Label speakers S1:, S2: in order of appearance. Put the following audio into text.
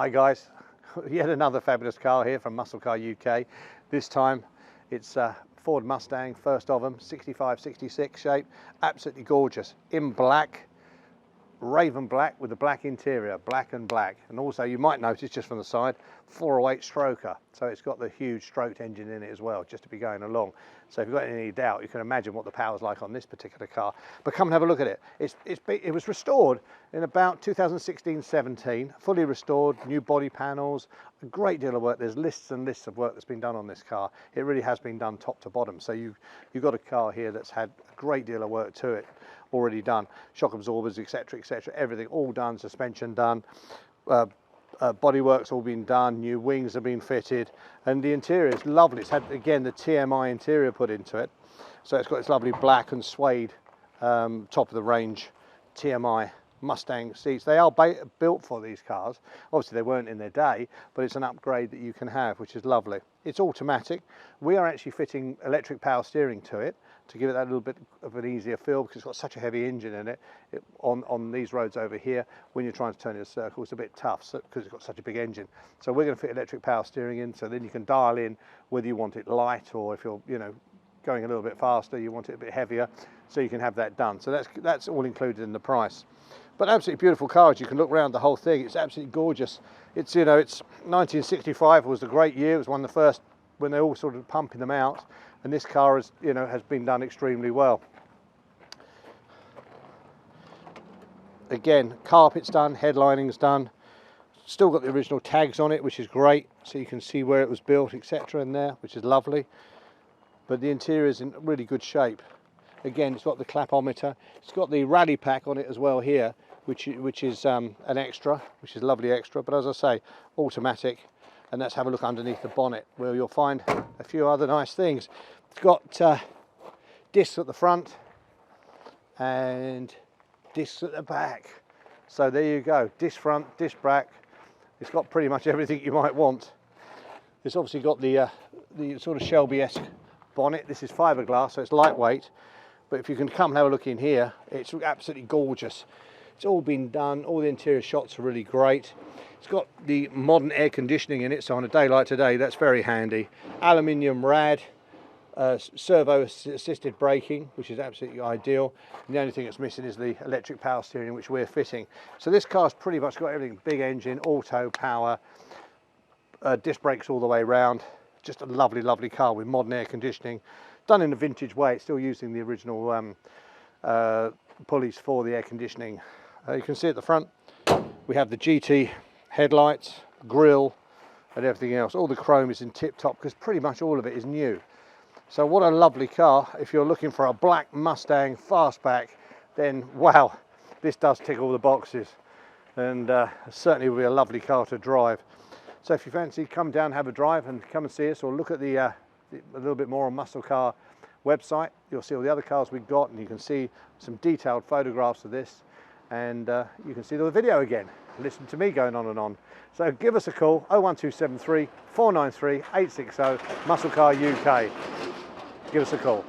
S1: Hi guys, yet another fabulous car here from Muscle Car UK. This time it's a Ford Mustang, first of them, 65-66 shape, absolutely gorgeous, in black, raven black with a black interior, black and black. And also you might notice just from the side, 408 stroker, so it's got the huge stroked engine in it as well, just to be going along. So if you've got any doubt, you can imagine what the power's like on this particular car. But come and have a look at it. It was restored in about 2016-17, fully restored, new body panels, a great deal of work. There's lists and lists of work that's been done on this car. It really has been done top to bottom. So you've got a car here that's had a great deal of work to it already done. Shock absorbers, etc., everything all done, suspension done. Bodywork's all been done, new wings have been fitted, and the interior is lovely. It's had, again, the TMI interior put into it. So it's got its lovely black and suede top of the range TMI Mustang seats. They are built for these cars. Obviously they weren't in their day, but it's an upgrade that you can have, which is lovely. It's automatic. We are actually fitting electric power steering to it to give it that little bit of an easier feel, because it's got such a heavy engine in it. On these roads over here, when you're trying to turn in a circle, it's a bit tough because it's got such a big engine. So we're going to fit electric power steering in, so then you can dial in whether you want it light, or if you're going a little bit faster, you want it a bit heavier, so you can have that done. So that's all included in the price. But absolutely beautiful car. As you can look around the whole thing, it's absolutely gorgeous. It's it's 1965 was the great year. It was one of the first when they all sort of pumping them out, and this car has has been done extremely well. Again, carpet's done, headlining's done, still got the original tags on it, which is great, so you can see where it was built, etc. in there, which is lovely. But the interior is in really good shape. Again, it's got the clapometer, it's got the rally pack on it as well here, which is an extra, which is a lovely extra. But as I say, automatic. And let's have a look underneath the bonnet, where you'll find a few other nice things. It's got discs at the front and discs at the back. So there you go, disc front, disc back. It's got pretty much everything you might want. It's obviously got the sort of Shelby-esque bonnet. This is fiberglass, so it's lightweight. But if you can come and have a look in here, it's absolutely gorgeous. It's all been done, all the interior shots are really great. It's got the modern air conditioning in it, so on a day like today, that's very handy. Aluminium rad, servo assisted braking, which is absolutely ideal. And the only thing that's missing is the electric power steering, which we're fitting. So this car's pretty much got everything: big engine, auto, power, disc brakes all the way around. Just a lovely, lovely car with modern air conditioning. Done in a vintage way. It's still using the original pulleys for the air conditioning. You can see at the front we have the GT headlights, grille and everything else. All the chrome is in tip top, because pretty much all of it is new. So what a lovely car. If you're looking for a black Mustang Fastback, then wow, this does tick all the boxes, and certainly will be a lovely car to drive. So if you fancy, come down, have a drive, and come and see us, or look at a little bit more on Muscle Car website. You'll see all the other cars we've got, and you can see some detailed photographs of this, and you can see the video again, listen to me going on and on. So give us a call, 01273 493 860, Muscle Car UK. Give us a call.